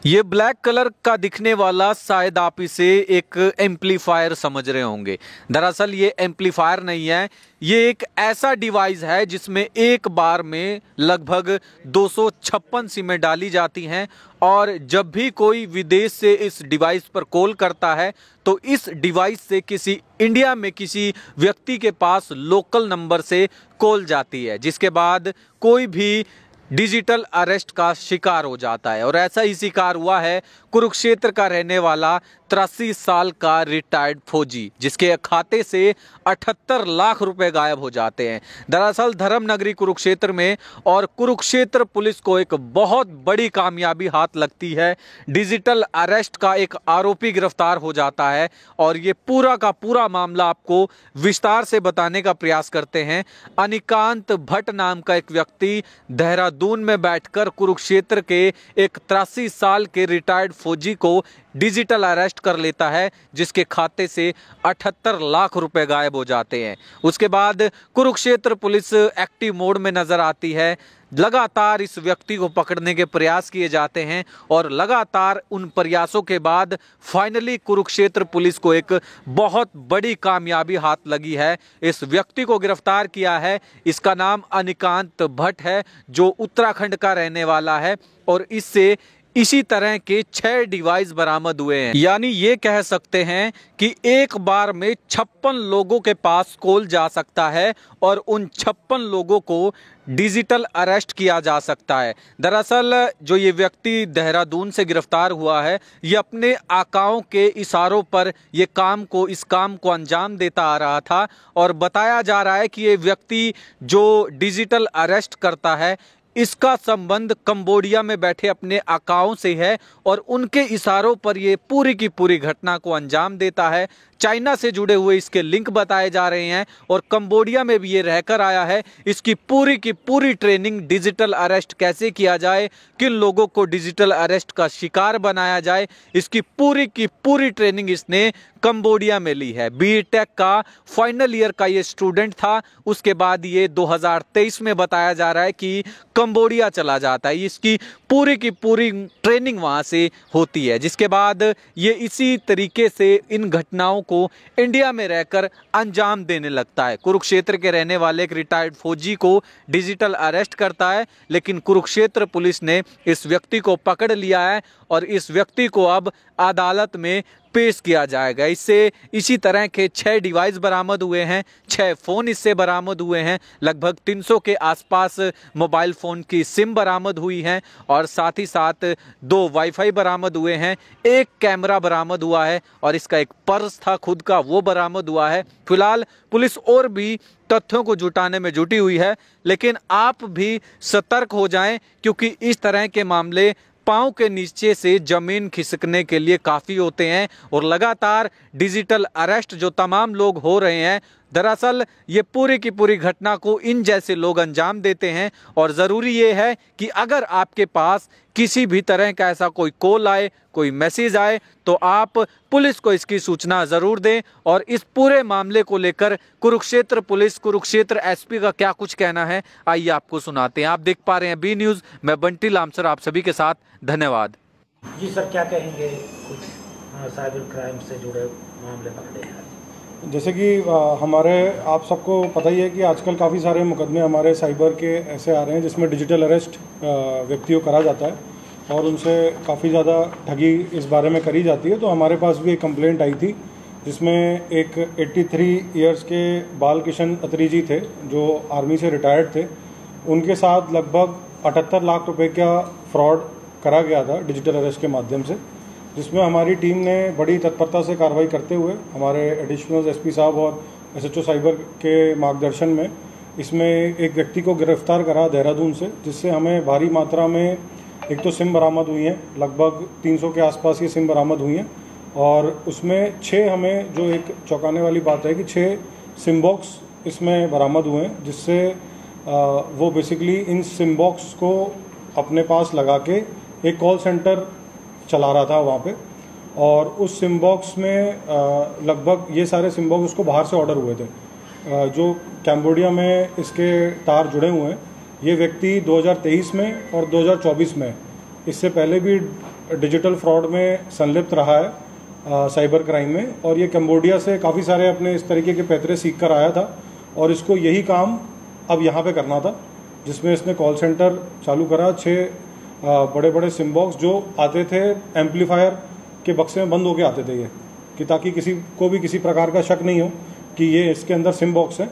ये black colour का दिखने वाला शायद आप इसे एक एम्पलीफायर समझ रहे होंगे। दरअसल ये एम्पलीफायर नहीं है, ये एक ऐसा डिवाइस है जिसमें एक बार में लगभग 256 सिमें डाली जाती हैं और जब भी कोई विदेश से इस डिवाइस पर कॉल करता है तो इस डिवाइस से किसी इंडिया में किसी व्यक्ति के पास लोकल नंबर से कॉल जाती है, जिसके बाद कोई भी डिजिटल अरेस्ट का शिकार हो जाता है। और ऐसा ही शिकार हुआ है कुरुक्षेत्र का रहने वाला 83 साल का रिटायर्ड फौजी, जिसके खाते से 78 लाख रुपए गायब हो जाते हैं। दरअसल धर्मनगरी कुरुक्षेत्र में और कुरुक्षेत्र पुलिस को एक बहुत बड़ी कामयाबी हाथ लगती है। डिजिटल अरेस्ट का एक आरोपी गिरफ्तार हो जाता है और ये पूरा का पूरा मामला आपको विस्तार से बताने का प्रयास करते हैं। अनिकांत भट्ट नाम का एक व्यक्ति देहरादून में बैठकर कुरुक्षेत्र के एक 83 साल के रिटायर्ड फौजी को डिजिटल अरेस्ट कर लेता है, जिसके खाते से 78 लाख रुपए गायब हो जाते हैं। उसके बाद कुरुक्षेत्र पुलिस एक्टिव मोड में नजर आती है। लगातार इस व्यक्ति को पकड़ने के प्रयास किए जाते हैं और लगातार उन प्रयासों के बाद फाइनली कुरुक्षेत्र पुलिस को एक बहुत बड़ी कामयाबी हाथ लगी है। इस व्यक्ति को गिरफ्तार किया है। इसका नाम अनिकांत भट्ट है, जो उत्तराखंड का रहने वाला है और इससे इसी तरह के 6 डिवाइस बरामद हुए हैं। यानी ये कह सकते हैं कि एक बार में 56 लोगों के पास कॉल जा सकता है और उन 56 लोगों को डिजिटल अरेस्ट किया जा सकता है। दरअसल जो ये व्यक्ति देहरादून से गिरफ्तार हुआ है, ये अपने आकाओं के इशारों पर इस काम को अंजाम देता आ रहा था और बताया जा रहा है कि ये व्यक्ति जो डिजिटल अरेस्ट करता है इसका संबंध कंबोडिया में बैठे अपने आकाओं से है और उनके इशारों पर ये पूरी की पूरी घटना को अंजाम देता है। चाइना से जुड़े हुए इसके लिंक बताए जा रहे हैं और कंबोडिया में भी ये रहकर आया है। इसकी पूरी की पूरी ट्रेनिंग डिजिटल अरेस्ट कैसे किया जाए, किन लोगों को डिजिटल अरेस्ट का शिकार बनाया जाए, इसकी पूरी की पूरी ट्रेनिंग इसने कंबोडिया में ली है। बीटेक का फाइनल ईयर का ये स्टूडेंट था। उसके बाद ये 2023 में बताया जा रहा है कि कंबोडिया चला जाता है। इसकी पूरी की पूरी ट्रेनिंग वहां से होती है, जिसके बाद ये इसी तरीके से इन घटनाओं को इंडिया में रहकर अंजाम देने लगता है। कुरुक्षेत्र के रहने वाले एक रिटायर्ड फौजी को डिजिटल अरेस्ट करता है, लेकिन कुरुक्षेत्र पुलिस ने इस व्यक्ति को पकड़ लिया है और इस व्यक्ति को अब अदालत में पेश किया जाएगा। इससे इसी तरह के 6 डिवाइस बरामद हुए हैं, 6 फ़ोन इससे बरामद हुए हैं, लगभग 300 के आसपास मोबाइल फ़ोन की सिम बरामद हुई हैं और साथ ही साथ 2 वाईफाई बरामद हुए हैं, 1 कैमरा बरामद हुआ है और इसका एक पर्स था खुद का, वो बरामद हुआ है। फिलहाल पुलिस और भी तथ्यों को जुटाने में जुटी हुई है, लेकिन आप भी सतर्क हो जाएं क्योंकि इस तरह के मामले पांव के नीचे से जमीन खिसकने के लिए काफ़ी होते हैं और लगातार डिजिटल अरेस्ट जो तमाम लोग हो रहे हैं, दरअसल ये पूरी की पूरी घटना को इन जैसे लोग अंजाम देते हैं। और ज़रूरी ये है कि अगर आपके पास किसी भी तरह का ऐसा कोई कॉल आए, कोई मैसेज आए, तो आप पुलिस को इसकी सूचना ज़रूर दें। और इस पूरे मामले को लेकर कुरुक्षेत्र पुलिस, कुरुक्षेत्र एसपी का क्या कुछ कहना है, आइए आपको सुनाते हैं। आप देख पा रहे हैं बी न्यूज़, मैं बंटी लामसर आप सभी के साथ। धन्यवाद। जी सर, क्या कहेंगे? कुछ साइबर क्राइम से जुड़े मामले पकड़े हैं जैसे कि हमारे आप सबको पता ही है कि आजकल काफ़ी सारे मुकदमे हमारे साइबर के ऐसे आ रहे हैं जिसमें डिजिटल अरेस्ट व्यक्तियों को करा जाता है और उनसे काफ़ी ज़्यादा ठगी इस बारे में करी जाती है। तो हमारे पास भी एक कंप्लेंट आई थी जिसमें एक 83 इयर्स के बाल किशन अत्री जी थे, जो आर्मी से रिटायर्ड थे। उनके साथ लगभग 78 लाख रुपए का फ्रॉड करा गया था डिजिटल अरेस्ट के माध्यम से, जिसमें हमारी टीम ने बड़ी तत्परता से कार्रवाई करते हुए हमारे एडिशनल एसपी साहब और एसएचओ साइबर के मार्गदर्शन में इसमें एक व्यक्ति को गिरफ्तार करा देहरादून से, जिससे हमें भारी मात्रा में एक तो सिम बरामद हुई हैं, लगभग 300 के आसपास ये सिम बरामद हुई हैं और उसमें 6 हमें जो एक चौंकाने वाली बात है कि 6 सिम बॉक्स इसमें बरामद हुए हैं, जिससे वो बेसिकली इन सिम बॉक्स को अपने पास लगा के एक कॉल सेंटर चला रहा था वहाँ पे और उस सिम बॉक्स में लगभग ये सारे सिम बॉक्स उसको बाहर से ऑर्डर हुए थे, जो कैम्बोडिया में इसके तार जुड़े हुए हैं। ये व्यक्ति 2023 में और 2024 में, इससे पहले भी डिजिटल फ्रॉड में संलिप्त रहा है, साइबर क्राइम में, और ये कंबोडिया से काफ़ी सारे अपने इस तरीके के पैतरे सीख कर आया था और इसको यही काम अब यहाँ पे करना था, जिसमें इसने कॉल सेंटर चालू करा। 6 बड़े बड़े सिम बॉक्स जो आते थे एम्पलीफायर के बक्से में बंद होके आते थे ये, कि ताकि किसी को भी किसी प्रकार का शक नहीं हो कि ये इसके अंदर सिम बॉक्स है,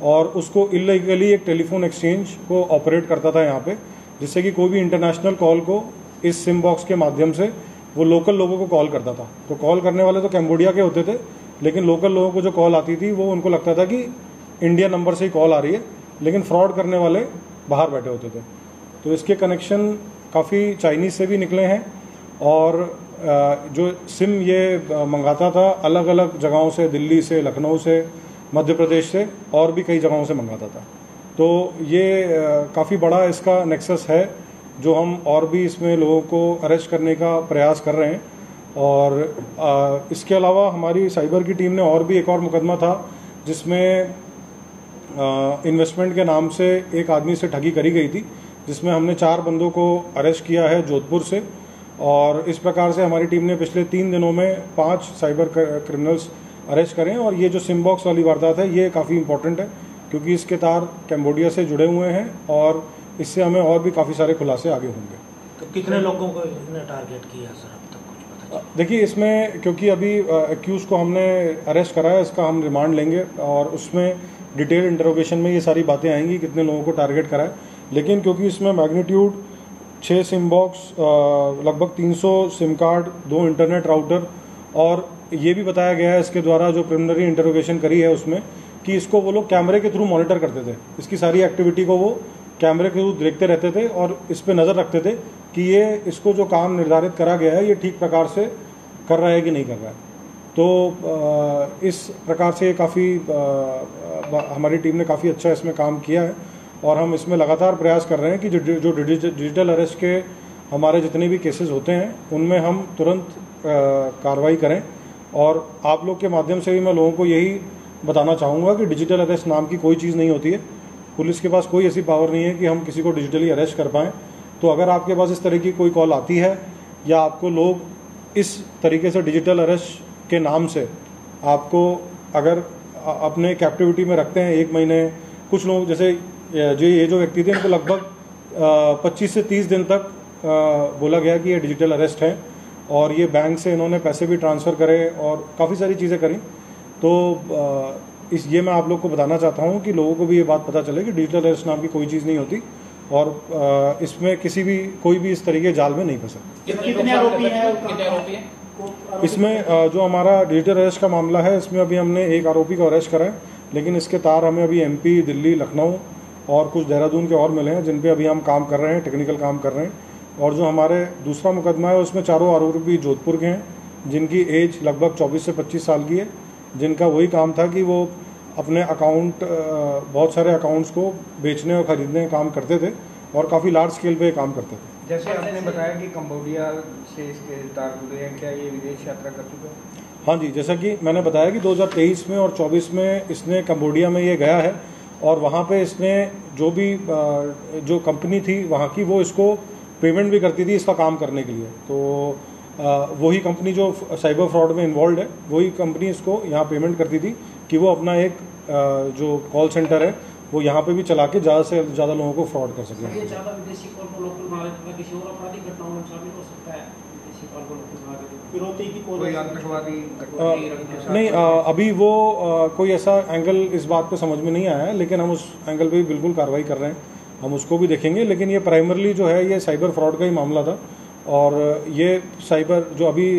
और उसको इलीगली एक टेलीफोन एक्सचेंज को ऑपरेट करता था यहाँ पे, जिससे कि कोई भी इंटरनेशनल कॉल को इस सिम बॉक्स के माध्यम से वो लोकल लोगों को कॉल करता था। तो कॉल करने वाले तो कैम्बोडिया के होते थे, लेकिन लोकल लोगों को जो कॉल आती थी वो उनको लगता था कि इंडिया नंबर से ही कॉल आ रही है, लेकिन फ्रॉड करने वाले बाहर बैठे होते थे। तो इसके कनेक्शन काफ़ी चाइनीज़ से भी निकले हैं, और जो सिम ये मंगाता था अलग अलग जगहों से, दिल्ली से, लखनऊ से, मध्य प्रदेश से, और भी कई जगहों से मंगाता था। तो ये काफ़ी बड़ा इसका नेक्सस है, जो हम और भी इसमें लोगों को अरेस्ट करने का प्रयास कर रहे हैं। और इसके अलावा हमारी साइबर की टीम ने और भी एक और मुकदमा था, जिसमें इन्वेस्टमेंट के नाम से एक आदमी से ठगी करी गई थी, जिसमें हमने 4 बंदों को अरेस्ट किया है जोधपुर से। और इस प्रकार से हमारी टीम ने पिछले 3 दिनों में 5 साइबर क्रिमिनल्स अरेस्ट करें। और ये जो सिम बॉक्स वाली वारदात है ये काफ़ी इंपॉर्टेंट है, क्योंकि इसके तार कैम्बोडिया से जुड़े हुए हैं, और इससे हमें और भी काफ़ी सारे खुलासे आगे होंगे। तो कितने लोगों को इसने टारगेट किया सर अब तक, कुछ पता चला? देखिए, इसमें क्योंकि अभी एक्यूज को हमने अरेस्ट करा है, इसका हम रिमांड लेंगे और उसमें डिटेल इंटरोगेशन में ये सारी बातें आएंगी, कितने लोगों को टारगेट करा है। लेकिन क्योंकि इसमें मैग्नीट्यूड 6 सिम बॉक्स, लगभग 300 सिम कार्ड, 2 इंटरनेट राउटर, और ये भी बताया गया है इसके द्वारा जो प्रिलिमिनरी इंटरोगेशन करी है उसमें, कि इसको वो लोग कैमरे के थ्रू मॉनिटर करते थे, इसकी सारी एक्टिविटी को वो कैमरे के थ्रू देखते रहते थे और इस पर नज़र रखते थे कि ये इसको जो काम निर्धारित करा गया है ये ठीक प्रकार से कर रहा है कि नहीं कर रहा है। तो इस प्रकार से काफ़ी हमारी टीम ने काफ़ी अच्छा इसमें काम किया है, और हम इसमें लगातार प्रयास कर रहे हैं कि जो डिजिटल अरेस्ट के हमारे जितने भी केसेस होते हैं उनमें हम तुरंत कार्रवाई करें। और आप लोग के माध्यम से भी मैं लोगों को यही बताना चाहूँगा कि डिजिटल अरेस्ट नाम की कोई चीज़ नहीं होती है। पुलिस के पास कोई ऐसी पावर नहीं है कि हम किसी को डिजिटली अरेस्ट कर पाएँ। तो अगर आपके पास इस तरह की कोई कॉल आती है, या आपको लोग इस तरीके से डिजिटल अरेस्ट के नाम से आपको अगर अपने कैप्टिविटी में रखते हैं 1 महीने, कुछ लोग जैसे ये जो व्यक्ति थे इनको लगभग 25 से 30 दिन तक बोला गया कि ये डिजिटल अरेस्ट है, और ये बैंक से इन्होंने पैसे भी ट्रांसफ़र करे और काफ़ी सारी चीज़ें करी। तो ये मैं आप लोग को बताना चाहता हूँ कि लोगों को भी ये बात पता चले कि डिजिटल अरेस्ट नाम की कोई चीज़ नहीं होती, और इसमें कोई भी इस तरीके जाल में नहीं फंस सकता। कितने आरोपी हैं? इसमें जो हमारा डिजिटल अरेस्ट का मामला है, इसमें अभी हमने 1 आरोपी को अरेस्ट करा है, लेकिन इसके तार हमें अभी MP, दिल्ली, लखनऊ और कुछ देहरादून के और मिले हैं, जिन पे अभी हम काम कर रहे हैं, टेक्निकल काम कर रहे हैं। और जो हमारे दूसरा मुकदमा है उसमें 4 आरोपी जोधपुर के हैं, जिनकी एज लगभग 24 से 25 साल की है, जिनका वही काम था कि वो अपने अकाउंट, बहुत सारे अकाउंट्स को बेचने और ख़रीदने का काम करते थे, और काफ़ी लार्ज स्केल पे काम करते थे। जैसे आपने बताया कि कंबोडिया से इसके तार जुड़े हैं, क्या ये विदेश यात्रा कर चुका है? हाँ जी, जैसा कि मैंने बताया कि 2023 में और 24 में इसने कंबोडिया में ये गया है, और वहाँ पे इसने जो कंपनी थी वहाँ की, वो इसको पेमेंट भी करती थी इसका काम करने के लिए। तो वही कंपनी जो साइबर फ्रॉड में इन्वॉल्व है, वही कंपनी इसको यहाँ पेमेंट करती थी कि वो अपना एक जो कॉल सेंटर है वो यहाँ पे भी चला के ज़्यादा से ज़्यादा लोगों को फ्रॉड कर सके। ये ज़्यादा विदेशी कॉल को लोकल बना देता है, किसी और आपराधिक घटनाओं में शामिल हो सकता है विदेशी कॉल को लोकल बना देता है। फिरौती की कोई आतंकवादी नहीं, अभी वो कोई ऐसा एंगल इस बात पे समझ में नहीं आया है, लेकिन हम उस एंगल पे भी बिल्कुल कार्रवाई कर रहे हैं, हम उसको भी देखेंगे। लेकिन ये प्राइमरली जो है ये साइबर फ्रॉड का ही मामला था, और ये साइबर जो अभी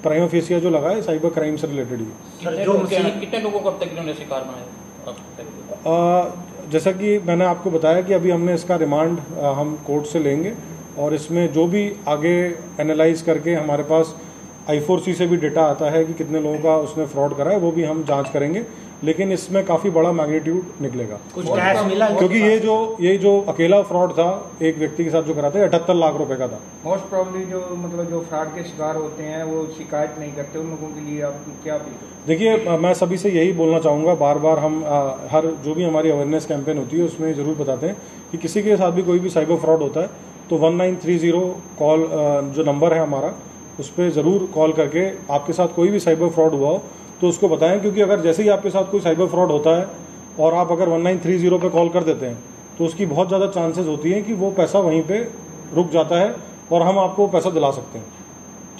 प्राइमा फेसिया जो लगा है साइबर क्राइम से रिलेटेड ही। कितने लोगों को अब तक इन्होंने शिकार बनाया? जैसा कि मैंने आपको बताया कि अभी हमने इसका रिमांड हम कोर्ट से लेंगे, और इसमें जो भी आगे एनालाइज करके हमारे पास I4C से भी डेटा आता है कि कितने लोगों का उसने फ्रॉड करा है, वो भी हम जांच करेंगे। लेकिन इसमें काफ़ी बड़ा मैग्नीट्यूड निकलेगा, कुछ कैश मिला, क्योंकि ये जो अकेला फ्रॉड था एक व्यक्ति के साथ जो करा था 78 लाख रुपए का था। मोस्ट प्रॉब्ली जो फ्रॉड के शिकार होते हैं वो शिकायत नहीं करते, उन लोगों के लिए आप क्या अपील करें? देखिए, मैं सभी से यही बोलना चाहूँगा, बार बार हम हर जो भी हमारी अवेयरनेस कैंपेन होती है उसमें ज़रूर बताते हैं कि किसी के साथ भी कोई भी साइबर फ्रॉड होता है तो 1930 कॉल जो नंबर है हमारा, उस पर ज़रूर कॉल करके आपके साथ कोई भी साइबर फ्रॉड हुआ हो तो उसको बताएं, क्योंकि अगर जैसे ही आपके साथ कोई साइबर फ्रॉड होता है और आप अगर 1930 पे कॉल कर देते हैं तो उसकी बहुत ज़्यादा चांसेस होती है कि वो पैसा वहीं पे रुक जाता है और हम आपको पैसा दिला सकते हैं।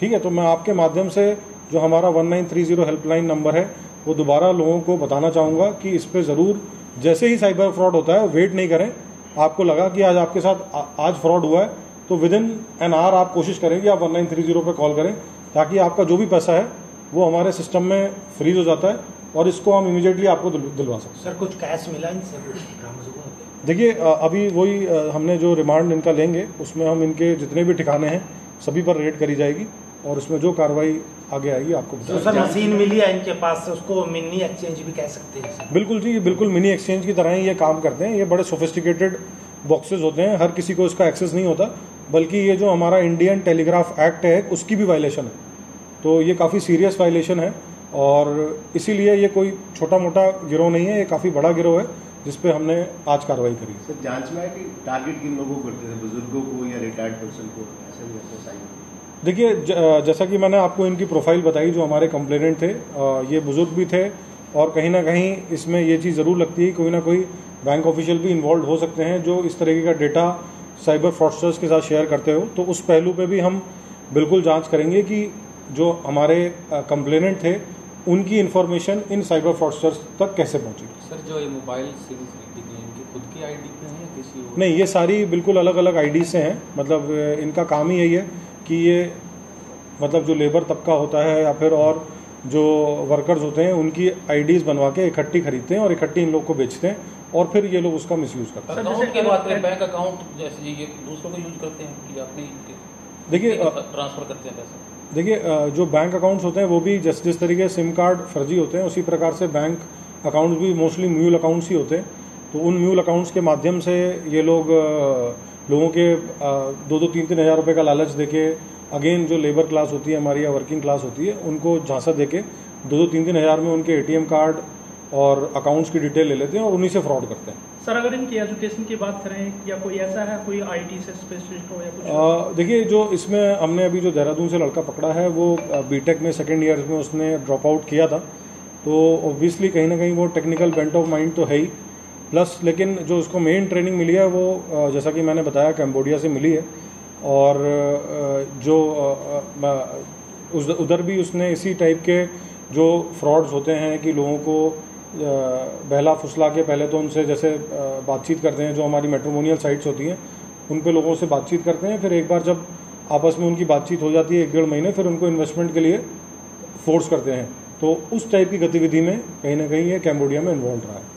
ठीक है, तो मैं आपके माध्यम से जो हमारा 1930 हेल्पलाइन नंबर है वो दोबारा लोगों को बताना चाहूँगा कि इस पर ज़रूर जैसे ही साइबर फ्रॉड होता है वेट नहीं करें। आपको लगा कि आज आपके साथ आज फ्रॉड हुआ है तो विद इन एन आवर आप कोशिश करें कि आप 1930 पे कॉल करें, ताकि आपका जो भी पैसा है वो हमारे सिस्टम में फ्रीज हो जाता है और इसको हम इमीडिएटली आपको दिलवा सकते हैं। सर कुछ कैश मिला इनसे, कुछ बरामद हुआ? देखिए अभी वही हमने जो रिमांड इनका लेंगे उसमें हम इनके जितने भी ठिकाने हैं सभी पर रेड करी जाएगी और उसमें जो कार्रवाई आगे आएगी आपको तो सर मशीन मिली है इनके पास, उसको मिनी एक्सचेंज भी कह सकते हैं सर? बिल्कुल जी, ये बिल्कुल मिनी एक्सचेंज की तरह ही ये काम करते हैं। ये बड़े सोफिस्टिकेटेड बॉक्सेस होते हैं, हर किसी को इसका एक्सेस नहीं होता, बल्कि ये जो हमारा इंडियन टेलीग्राफ एक्ट है उसकी भी वायलेशन है, तो ये काफ़ी सीरियस वायलेशन है और इसीलिए ये कोई छोटा मोटा गिरोह नहीं है, ये काफ़ी बड़ा गिरोह है जिस पे हमने आज कार्रवाई करी। सर जांच में है कि टारगेट किन लोगों को करते थे, बुजुर्गों को या रिटायर्ड पर्सन को, ऐसे भी ऐसे साइन? देखिए जैसा कि मैंने आपको इनकी प्रोफाइल बताई, जो हमारे कंप्लेनेंट थे ये बुजुर्ग भी थे और कहीं ना कहीं इसमें ये चीज़ ज़रूर लगती है कोई ना कोई बैंक ऑफिशियल भी इन्वॉल्व हो सकते हैं जो इस तरीके का डेटा साइबर फ्रॉडस्टर्स के साथ शेयर करते हो, तो उस पहलू पे भी हम बिल्कुल जांच करेंगे कि जो हमारे कंप्लेनेंट थे उनकी इन्फॉर्मेशन इन साइबर फ्रॉडस्टर्स तक कैसे पहुंची। सर जो ये मोबाइल सिम इनकी खुद की आईडी पे है या किसी और? नहीं, ये सारी बिल्कुल अलग अलग आईडी से हैं, मतलब इनका काम ही यही है कि ये मतलब जो लेबर तबका होता है या फिर और जो वर्कर्स होते हैं उनकी आईडीज़ बनवा के इकट्ठी खरीदते हैं और इकट्ठी इन लोग को बेचते हैं और फिर ये लोग उसका मिसयूज़ करते हैं। अकाउंट की बात करें, बैंक अकाउंट जैसे ये दूसरों को यूज करते हैं कि अपने देखिए ट्रांसफर करते हैं पैसा? देखिए जो बैंक अकाउंट्स होते हैं वो भी जिस तरीके सिम कार्ड फर्जी होते हैं उसी प्रकार से बैंक अकाउंट्स भी मोस्टली म्यूल अकाउंट्स ही होते हैं। तो उन म्यूल अकाउंट्स के माध्यम से ये लोग लोगों के 2-3 हज़ार रुपये का लालच देके, अगेन जो लेबर क्लास होती है हमारी या वर्किंग क्लास होती है उनको झांसा देके 2-3 हज़ार में उनके एटीएम कार्ड और अकाउंट्स की डिटेल ले लेते हैं और उन्हीं से फ्रॉड करते हैं। सर अगर इनकी एजुकेशन की बात करें या कोई ऐसा है कोई आईटी से स्पेशलिस्ट हो या कुछ? देखिए जो इसमें हमने अभी जो देहरादून से लड़का पकड़ा है वो बीटेक में सेकेंड ईयर में उसने ड्रॉप आउट किया था, तो ऑब्वियसली कहीं ना कहीं वो टेक्निकल बेंट ऑफ माइंड तो है ही, प्लस लेकिन जो उसको मेन ट्रेनिंग मिली है वो जैसा कि मैंने बताया कैम्बोडिया से मिली है और जो उधर भी उसने इसी टाइप के जो फ्रॉड्स होते हैं कि लोगों को बहला फुसला के पहले तो उनसे जैसे बातचीत करते हैं, जो हमारी मैट्रिमोनियल साइट्स होती हैं उन पे लोगों से बातचीत करते हैं, फिर एक बार जब आपस में उनकी बातचीत हो जाती है 1-1.5 महीने, फिर उनको इन्वेस्टमेंट के लिए फोर्स करते हैं। तो उस टाइप की गतिविधि में कहीं ना कहीं ये कैम्बोडिया में इन्वॉल्व रहा है।